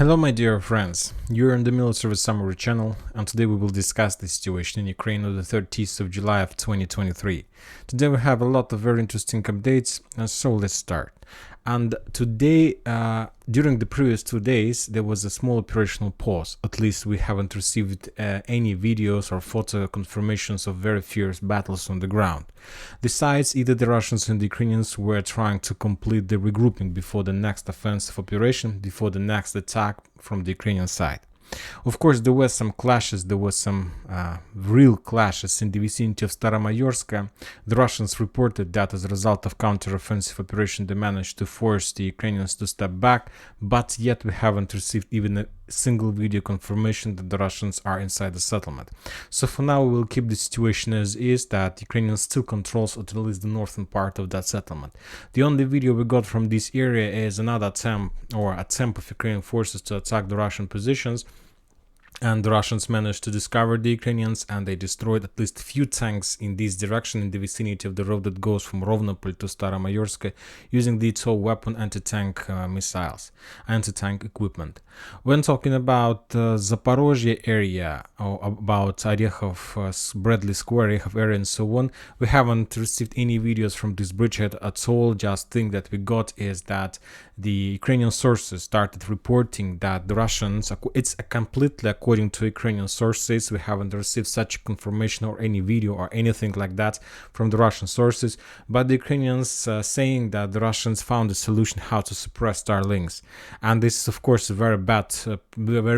Hello my dear friends, you're in the Military Summary channel, and today we will discuss the situation in Ukraine on the 30th of July of 2023. Today we have a lot of very interesting updates, so let's start. And today, during the previous 2 days, there was a small operational pause. At least we haven't received any videos or photo confirmations of very fierce battles on the ground. Besides, either the Russians and the Ukrainians were trying to complete the regrouping before the next offensive operation, before the next attack from the Ukrainian side. Of course, there were some clashes, there were some real clashes in the vicinity of Staromayorsk. The Russians reported that as a result of counter-offensive operation they managed to force the Ukrainians to step back, but yet we haven't received even a single video confirmation that the Russians are inside the settlement. So for now we will keep the situation as is, that Ukrainian still controls at least the northern part of that settlement. The only video we got from this area is another attempt of Ukrainian forces to attack the Russian positions, and the Russians managed to discover the Ukrainians, and they destroyed at least a few tanks in this direction in the vicinity of the road that goes from Rovnopol to Staromayorsk using the TOW weapon anti-tank missiles, anti-tank equipment. When talking about Zaporozhye area, or about Orekhov, Bradley Square, Orekhov area and so on, we haven't received any videos from this bridgehead at all. Just thing that we got is that the Ukrainian sources started reporting that the Russians, it's completely according to Ukrainian sources, we haven't received such confirmation or any video or anything like that from the Russian sources, but the Ukrainians saying that the Russians found a solution how to suppress Starlinks. And this is of course a very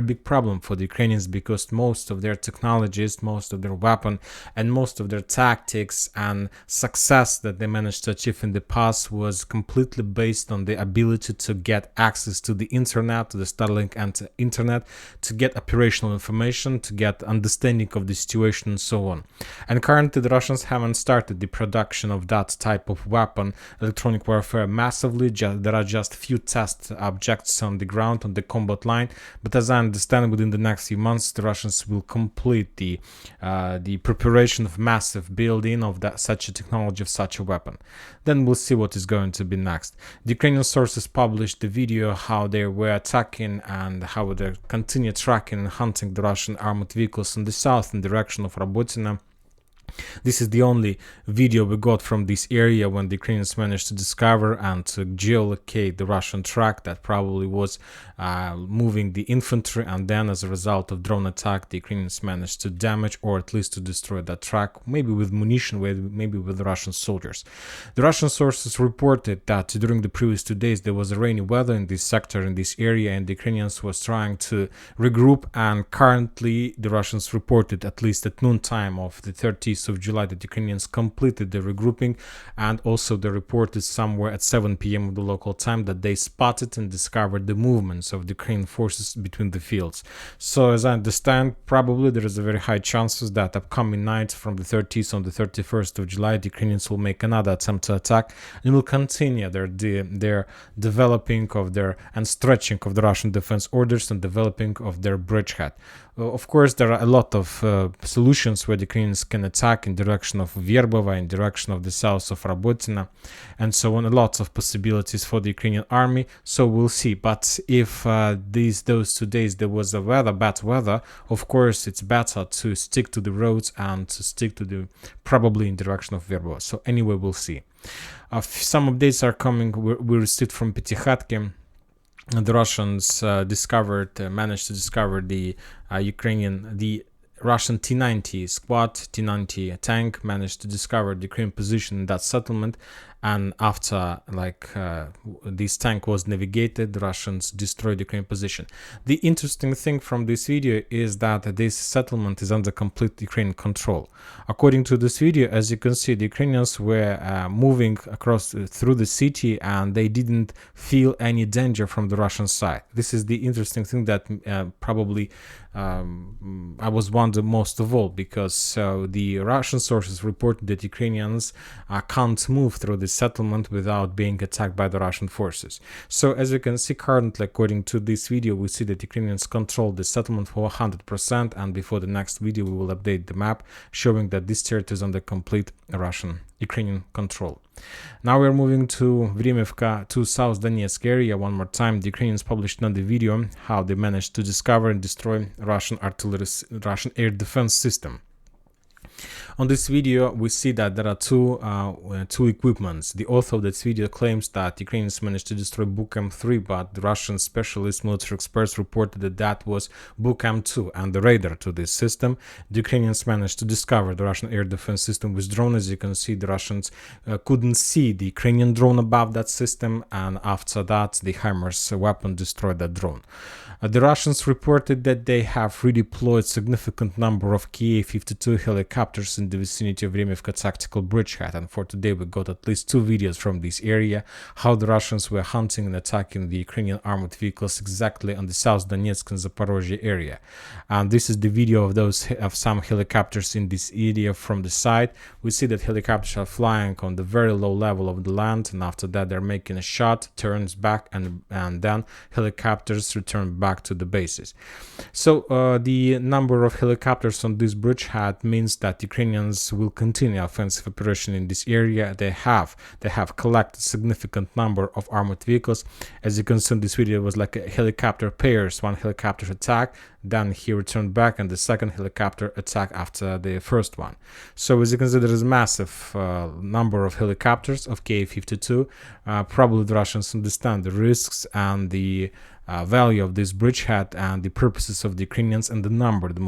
big problem for the Ukrainians, because most of their technologies, most of their weapon and most of their tactics and success that they managed to achieve in the past was completely based on the ability to get access to the internet, to the Starlink and internet, to get operational information, to get understanding of the situation and so on. And currently the Russians haven't started the production of that type of weapon, electronic warfare, massively. There are just few test objects on the ground, on the combat line, but as I understand, within the next few months the Russians will complete the preparation of massive building of such a technology, of such a weapon. Then we'll see what is going to be next. The Ukrainian sources published the video how they were attacking and how they continue tracking and hunting the Russian armored vehicles in the south in direction of Robotyne. This is the only video we got from this area when the Ukrainians managed to discover and to geolocate the Russian track that probably was moving the infantry, and then as a result of drone attack the Ukrainians managed to damage or at least to destroy that track, maybe with munition, maybe with the Russian soldiers. The Russian sources reported that during the previous 2 days there was rainy weather in this sector, in this area, and the Ukrainians was trying to regroup, and currently the Russians reported at least at noontime of the 30th of July that Ukrainians completed the regrouping, and also they reported somewhere at 7 p.m. of the local time that they spotted and discovered the movements of the Ukrainian forces between the fields. So as I understand, probably there is a very high chances that upcoming night from the 30th on the 31st of July the Ukrainians will make another attempt to attack and will continue their developing of their and stretching of the Russian defense orders and developing of their bridgehead. Of course, there are a lot of solutions where the Ukrainians can attack in direction of Verbova, in direction of the south of Robotyne, and so on. Lots of possibilities for the Ukrainian army, so we'll see. But if those 2 days there was bad weather, of course it's better to stick to the roads and to stick to the probably in direction of Verbova. So anyway, we'll see. Some updates are coming. We received from Petykhatki. The Russians managed to discover the Russian T-90 squad, T-90 tank, managed to discover the Ukrainian position in that settlement, and after this tank was navigated, the Russians destroyed the Ukrainian position. The interesting thing from this video is that this settlement is under complete Ukrainian control. According to this video, as you can see, the Ukrainians were moving across through the city and they didn't feel any danger from the Russian side. This is the interesting thing that probably I was wondering most of all, because the Russian sources reported that Ukrainians can't move through the this settlement without being attacked by the Russian forces. So as you can see currently, according to this video, we see that Ukrainians control the settlement for 100%, and before the next video we will update the map showing that this territory is under complete Ukrainian control. Now we're moving to Vremivka, to South Donetsk area. One more time, the Ukrainians published another video how they managed to discover and destroy Russian air defense system. On this video, we see that there are two equipments. The author of this video claims that Ukrainians managed to destroy Bukem-3, but the Russian specialist military experts reported that that was Bukem-2 and the radar to this system. The Ukrainians managed to discover the Russian air defense system with drone. As you can see, the Russians couldn't see the Ukrainian drone above that system, and after that, the HIMARS weapon destroyed that drone. The Russians reported that they have redeployed significant number of Ka-52 helicopters in the vicinity of Vremivka tactical bridgehead, and for today we got at least 2 videos from this area how the Russians were hunting and attacking the Ukrainian armored vehicles exactly on the South Donetsk and Zaporozhye area. And this is the video of some helicopters in this area from the side. We see that helicopters are flying on the very low level of the land, and after that they're making a shot, turns back, and then helicopters return back to the bases. So the number of helicopters on this bridgehead means that Ukrainians will continue offensive operation in this area. They have collected significant number of armored vehicles. As you can see in this video, it was like a helicopter pairs, one helicopter attack, then he returned back, and the second helicopter attack after the first one. So as you can see, there is a massive number of helicopters of Ka-52. Probably the Russians understand the risks and the value of this bridgehead and the purposes of the Ukrainians, and the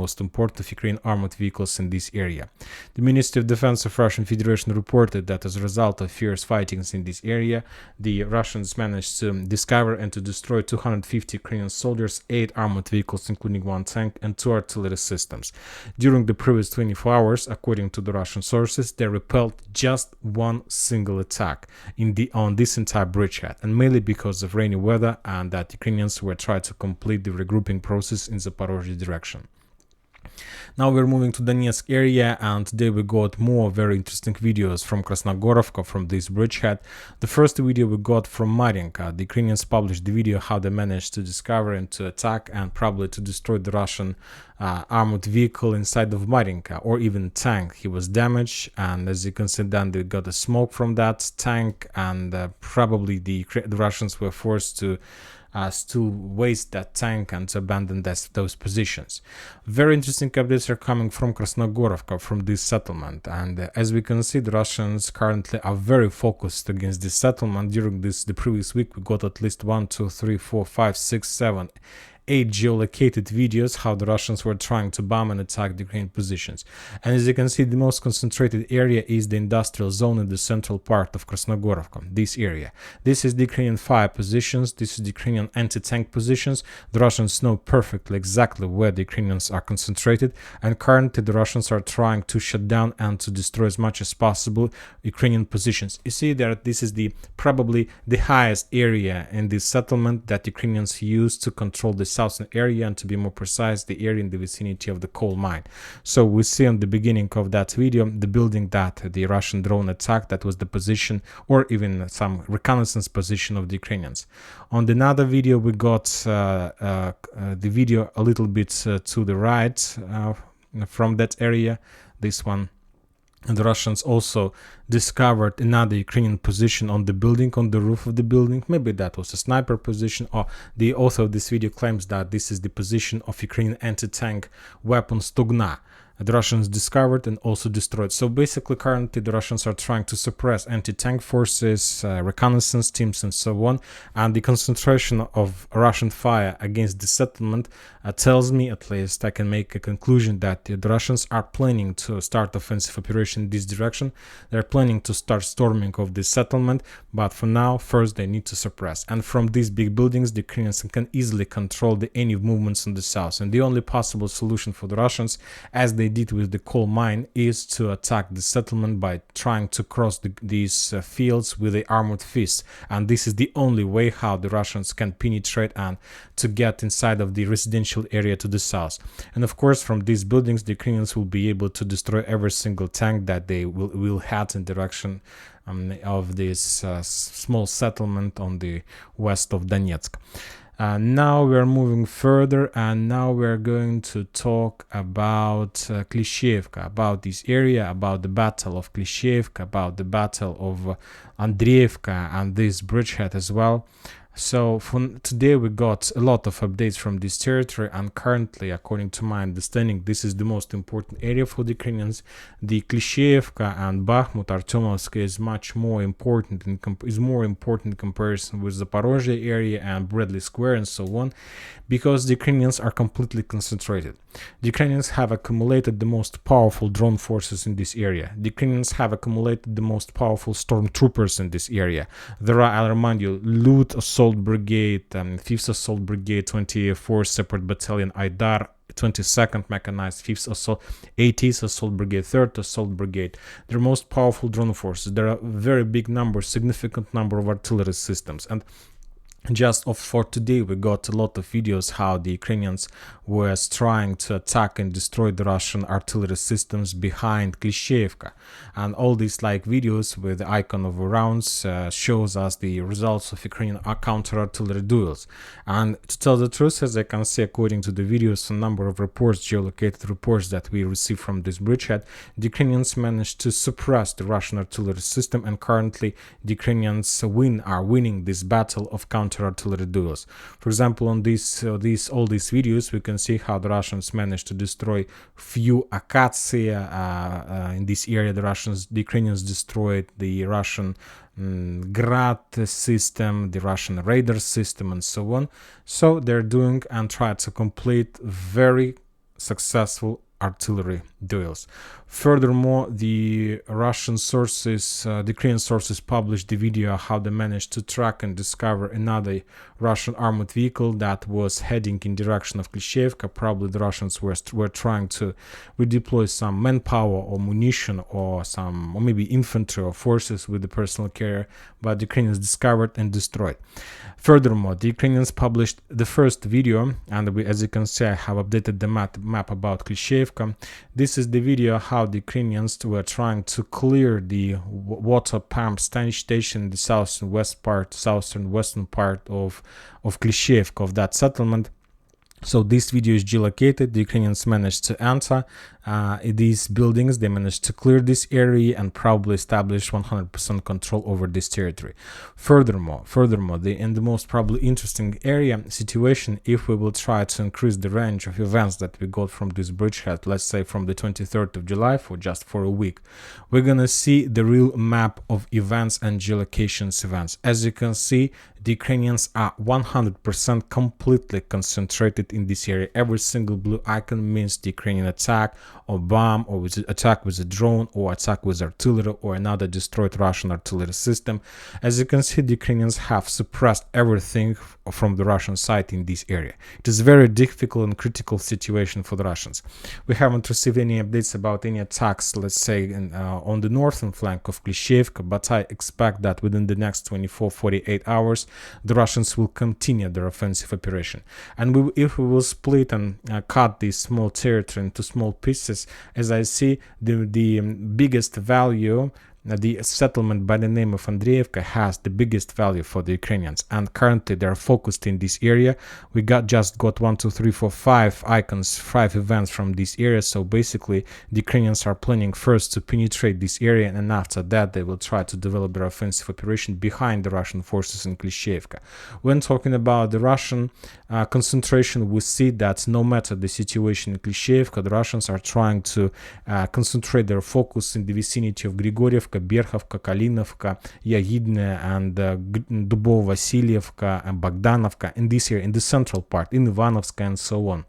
most important of Ukrainian armored vehicles in this area. The Ministry of Defense of Russian Federation reported that as a result of fierce fightings in this area, the Russians managed to discover and to destroy 250 Ukrainian soldiers, 8 armored vehicles including 1 tank, and 2 artillery systems. During the previous 24 hours, according to the Russian sources, they repelled just 1 single attack on this entire bridgehead, and mainly because of rainy weather and that Ukrainians were trying to complete the regrouping process in the Zaporozhye direction. Now we're moving to Donetsk area, and today we got more very interesting videos from Krasnogorovka, from this bridgehead. The first video we got from Marinka. The Ukrainians published the video how they managed to discover and to attack and probably to destroy the Russian armored vehicle inside of Marinka, or even tank. He was damaged, and as you can see, then they got the smoke from that tank, and probably the Russians were forced to waste that tank and to abandon those positions. Very interesting updates are coming from Krasnogorovka, from this settlement, and as we can see, the Russians currently are very focused against this settlement. During the previous week, we got at least 1, 2, 3, 4, 5, 6, 7, 8 geolocated videos how the Russians were trying to bomb and attack the Ukrainian positions. And as you can see, the most concentrated area is the industrial zone in the central part of Krasnogorovka, this area. This is the Ukrainian fire positions, this is the Ukrainian anti-tank positions. The Russians know perfectly exactly where the Ukrainians are concentrated, and currently the Russians are trying to shut down and to destroy as much as possible Ukrainian positions. You see that this is probably the highest area in this settlement that Ukrainians use to control the southern area, and to be more precise, the area in the vicinity of the coal mine. So we see on the beginning of that video the building that the Russian drone attacked, that was the position, or even some reconnaissance position of the Ukrainians. On another video we got the video a little bit to the right from that area, this one. And the Russians also discovered another Ukrainian position on the building, on the roof of the building. Maybe that was a sniper position, or the author of this video claims that this is the position of Ukrainian anti-tank weapon Stugna. The Russians discovered and also destroyed. So basically currently the Russians are trying to suppress anti-tank forces, reconnaissance teams, and so on, and the concentration of Russian fire against the settlement tells me, at least I can make a conclusion, that the Russians are planning to start offensive operation in this direction. They're planning to start storming of this settlement, but for now first they need to suppress, and from these big buildings the Ukrainians can easily control any movements in the south. And the only possible solution for the Russians, as they they did with the coal mine is to attack the settlement by trying to cross these fields with the armored fists, and this is the only way how the Russians can penetrate and to get inside of the residential area to the south. And of course, from these buildings the Ukrainians will be able to destroy every single tank that they will head in direction of this small settlement on the west of Donetsk. Now we're moving further, and now we're going to talk about Klishchiivka, about this area, about the Battle of Klishchiivka, about the Battle of Andreevka and this bridgehead as well. So for today we got a lot of updates from this territory, and currently, according to my understanding, this is the most important area for the Ukrainians. The Klishchiivka and Bakhmut, Artyomovsk is much more important in comparison with the Zaporozhye area and Bradley Square and so on, because the Ukrainians are completely concentrated. The Ukrainians have accumulated the most powerful drone forces in this area. The Ukrainians have accumulated the most powerful stormtroopers in this area. There are, I'll remind you, Lut Assault Brigade, 5th Assault Brigade, 24th Separate Battalion, Aidar, 22nd Mechanized, 5th Assault, 80th Assault Brigade, 3rd Assault Brigade. They're most powerful drone forces. There are very big number, significant number of artillery systems. And just for today we got a lot of videos how the Ukrainians were trying to attack and destroy the Russian artillery systems behind Klishchiivka, and all these videos with the icon of rounds shows us the results of Ukrainian counter-artillery duels. And to tell the truth, as I can see according to the videos, a number of reports, geolocated reports that we received from this bridgehead, the Ukrainians managed to suppress the Russian artillery system, and currently the Ukrainians are winning this battle of counter-artillery duels. For example, on all these videos we can see how the Russians managed to destroy few Akatsiya in this area. The Ukrainians destroyed the Russian Grad system, the Russian radar system, and so on. So they're doing and try to complete very successful artillery duels. Furthermore, the Russian sources, the Ukrainian sources published the video how they managed to track and discover another Russian armored vehicle that was heading in direction of Klishchiivka. Probably the Russians were trying to redeploy some manpower or munition or maybe infantry or forces with the personal carrier, but the Ukrainians discovered and destroyed. Furthermore, the Ukrainians published the first video, and as you can see, I have updated the map about Klishchiivka. This is the video how the Ukrainians were trying to clear the water pump station in the southern western part of Klishchiivka, of that settlement. So this video is geolocated. The Ukrainians managed to enter these buildings. They managed to clear this area and probably establish 100% control over this territory. Furthermore, in the most probably interesting situation, if we will try to increase the range of events that we got from this bridgehead, let's say from the 23rd of July for a week, we're gonna see the real map of events and geolocations events. As you can see, the Ukrainians are 100% completely concentrated in this area. Every single blue icon means the Ukrainian attack or bomb, or attack with a drone, or attack with artillery, or another destroyed Russian artillery system. As you can see, the Ukrainians have suppressed everything from the Russian side in this area. It is a very difficult and critical situation for the Russians. We haven't received any updates about any attacks, let's say, on the northern flank of Klishchiivka, but I expect that within the next 24-48 hours, the Russians will continue their offensive operation. And if we will split and cut this small territory into small pieces, as I see, the biggest value, the settlement by the name of Andreevka has the biggest value for the Ukrainians, and currently they are focused in this area. We just got 1, 2, 3, 4, 5 icons, 5 events from this area. So basically the Ukrainians are planning first to penetrate this area, and after that they will try to develop their offensive operation behind the Russian forces in Klishchiivka. When talking about the Russian concentration, we see that no matter the situation in Klishchiivka, the Russians are trying to concentrate their focus in the vicinity of Grigorievka, Berhovka, Kalinovka, Yagidne, and Dubovo-Vasilyevka and Bogdanovka, in this area, in the central part, in Ivanovska, and so on.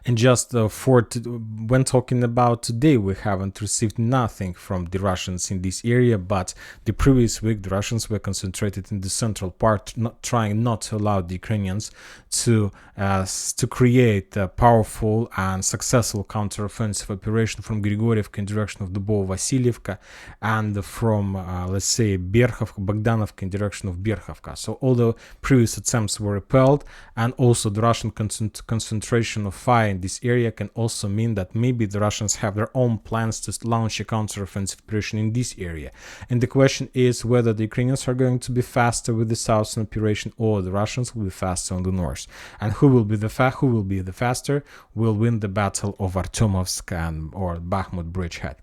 And just when talking about today, we haven't received nothing from the Russians in this area, but the previous week the Russians were concentrated in the central part, trying not to allow the Ukrainians to create a powerful and successful counteroffensive operation from Grigorievka in direction of Dubovo-Vasilievka and from, let's say, Bogdanovka in direction of Berkhovka. So all the previous attempts were repelled, and also the Russian concentration of fire in this area can also mean that maybe the Russians have their own plans to launch a counteroffensive operation in this area. And the question is whether the Ukrainians are going to be faster with the southern operation or the Russians will be faster on the north. And who will be the faster will win the battle of Artyomovsk or Bakhmut bridgehead.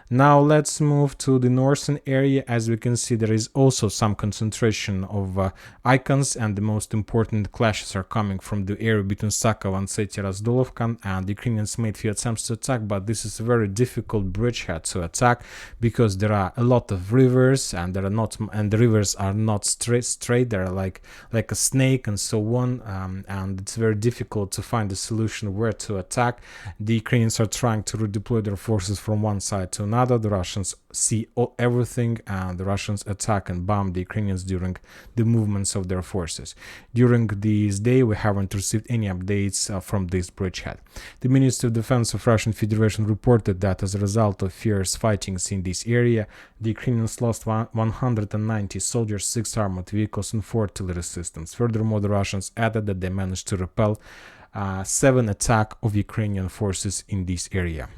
Now let's move to the northern area. As we can see, there is also some concentration of icons, and the most important clashes are coming from the area between Sakov and Seti-Razdolovka, and the Ukrainians made few attempts to attack, but this is a very difficult bridgehead to attack because there are a lot of rivers, and the rivers are not straight. They're like a snake and so on, and it's very difficult to find a solution where to attack. The Ukrainians are trying to redeploy their forces from one side to another. The Russians see everything, and the Russians attack and bomb the Ukrainians during the movements of their forces. During this day, we haven't received any updates from this bridgehead. The Ministry of Defense of Russian Federation reported that as a result of fierce fightings in this area, the Ukrainians lost 190 soldiers, 6 armored vehicles, and 4 artillery systems. Furthermore, the Russians added that they managed to repel 7 attacks of Ukrainian forces in this area.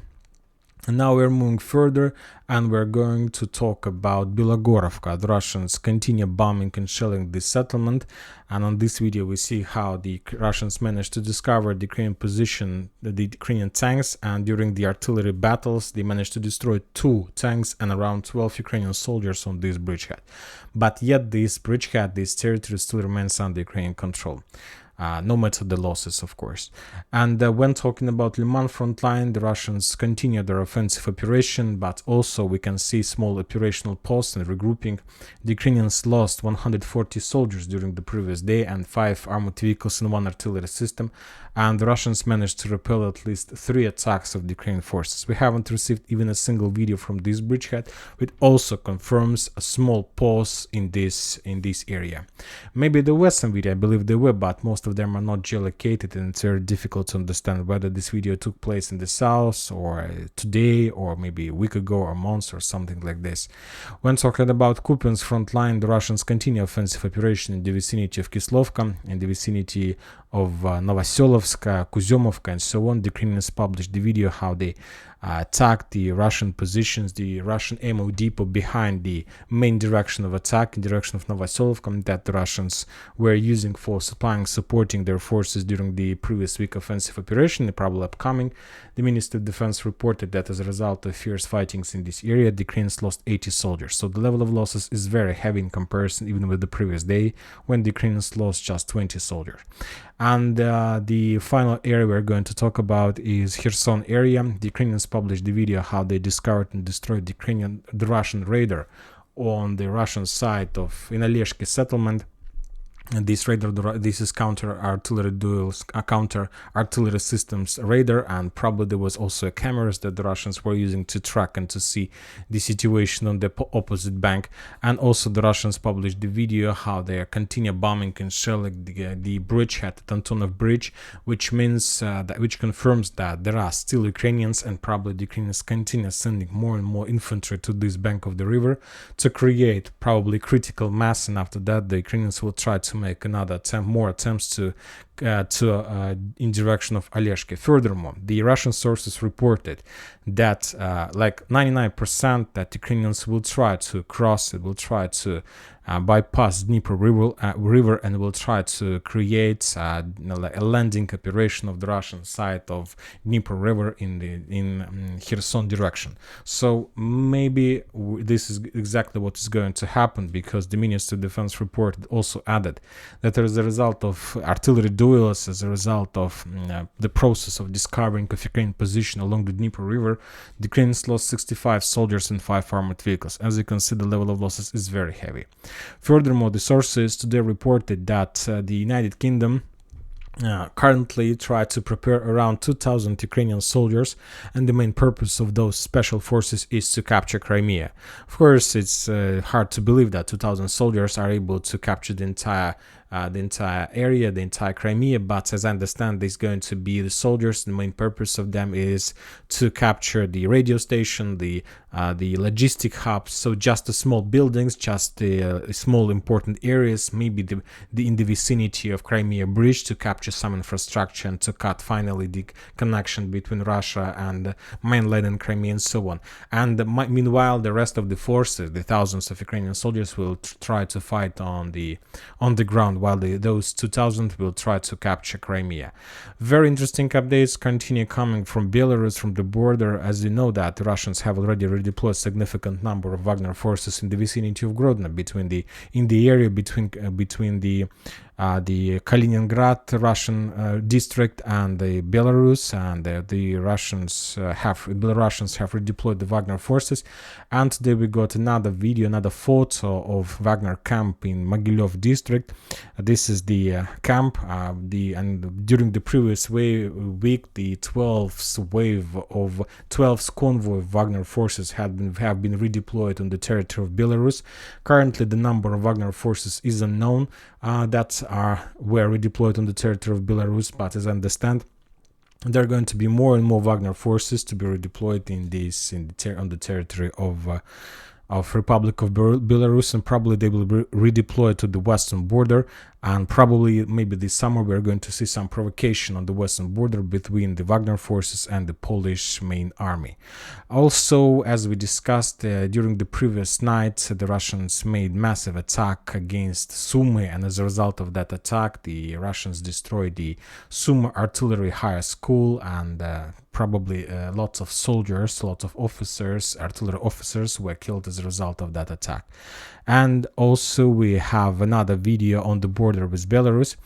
And now we're moving further, and we're going to talk about Bilogorovka. The Russians continue bombing and shelling this settlement, and on this video we see how the Russians managed to discover the Ukrainian position, the Ukrainian tanks, and during the artillery battles they managed to destroy 2 tanks and around 12 Ukrainian soldiers on this bridgehead. But yet this bridgehead, this territory still remains under Ukrainian control. No matter the losses, of course. And when talking about Liman front line, the Russians continue their offensive operation, but also we can see small operational posts and regrouping. The Ukrainians lost 140 soldiers during the previous day and 5 armored vehicles and 1 artillery system, and the Russians managed to repel at least 3 attacks of the Ukrainian forces. We haven't received even a single video from this bridgehead, which also confirms a small pause in this area. Maybe there were some video, I believe there were, but most of them are not geolocated, and it's very difficult to understand whether this video took place in the south or today or maybe a week ago or months or something like this. When talking about Kupiansk front line, the Russians continue offensive operation in the vicinity of Kislovka, in the vicinity of Novoselovsk, Kuzyumovka, and so on. The Ukrainians published the video how they attacked the Russian positions, the Russian ammo depot behind the main direction of attack, in direction of Novoselovka, that the Russians were using for supporting their forces during the previous week offensive operation, probably upcoming. The Ministry of Defense reported that as a result of fierce fightings in this area, the Ukrainians lost 80 soldiers. So the level of losses is very heavy in comparison even with the previous day, when the Ukrainians lost just 20 soldiers. And the final area we're going to talk about is Kherson area. The Ukrainians published the video how they discovered and destroyed the Russian radar on the Russian side of Inaleshki settlement. And this radar, this is counter artillery systems radar, and probably there was also cameras that the Russians were using to track and to see the situation on the opposite bank. And also the Russians published the video how they continue bombing and shelling the bridgehead at Antonov Bridge, which means which confirms that there are still Ukrainians, and probably the Ukrainians continue sending more and more infantry to this bank of the river to create probably critical mass, and after that the Ukrainians will try to make more attempts to in direction of Aleshki. Furthermore, the Russian sources reported that like 99% that Ukrainians will try to cross it, will try to bypass Dnieper river and will try to create a landing operation of the Russian side of Dnieper river in Kherson direction. So maybe this is exactly what is going to happen, because the Ministry of Defense report also added that as a result of artillery duels, as a result of the process of discovering of Ukrainian position along the Dnieper river, the Ukrainians lost 65 soldiers and 5 armored vehicles. As you can see, the level of losses is very heavy. Furthermore, the sources today reported that the United Kingdom currently try to prepare around 2,000 Ukrainian soldiers, and the main purpose of those special forces is to capture Crimea. Of course, it's hard to believe that 2,000 soldiers are able to capture the entire area, the entire Crimea, but as I understand, there's going to be the soldiers. The main purpose of them is to capture the radio station, the logistic hubs, so just the small buildings, just the small important areas, maybe in the vicinity of Crimea Bridge, to capture some infrastructure and to cut finally the connection between Russia and mainland and Crimea and so on. And meanwhile, the rest of the forces, the thousands of Ukrainian soldiers, will try to fight on the ground, while those 2,000 will try to capture Crimea. Very interesting updates continue coming from Belarus, from the border. As you know, that the Russians have already redeployed significant number of Wagner forces in the vicinity of Grodno, in the area between the Kaliningrad Russian district and the Belarus, and the Belarusians have redeployed the Wagner forces. And today we got another video, another photo of Wagner camp in Mogilov district. This is the camp. And during the previous week, the 12th convoy of Wagner forces have been redeployed on the territory of Belarus. Currently, the number of Wagner forces is unknown that were redeployed on the territory of Belarus, but as I understand, there are going to be more and more Wagner forces to be redeployed on the territory of Republic of Belarus, and probably they will be redeployed to the western border, and probably maybe this summer we're going to see some provocation on the western border between the Wagner forces and the Polish main army. Also, as we discussed during the previous night, the Russians made massive attack against Sumy, and as a result of that attack, the Russians destroyed the Sumy Artillery High School, and probably lots of soldiers, lots of officers, artillery officers were killed as a result of that attack. And also we have another video on the border with Belarus,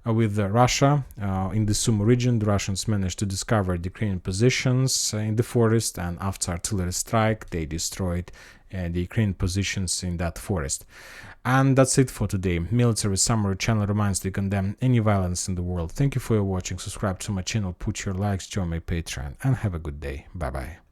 with Russia. In the Sumy region, the Russians managed to discover the Ukrainian positions in the forest, and after artillery strike, they destroyed the Ukrainian positions in that forest. And that's it for today. Military Summary channel reminds to condemn any violence in the world. Thank you for watching. Subscribe to my channel, put your likes, join my Patreon, and have a good day. Bye bye.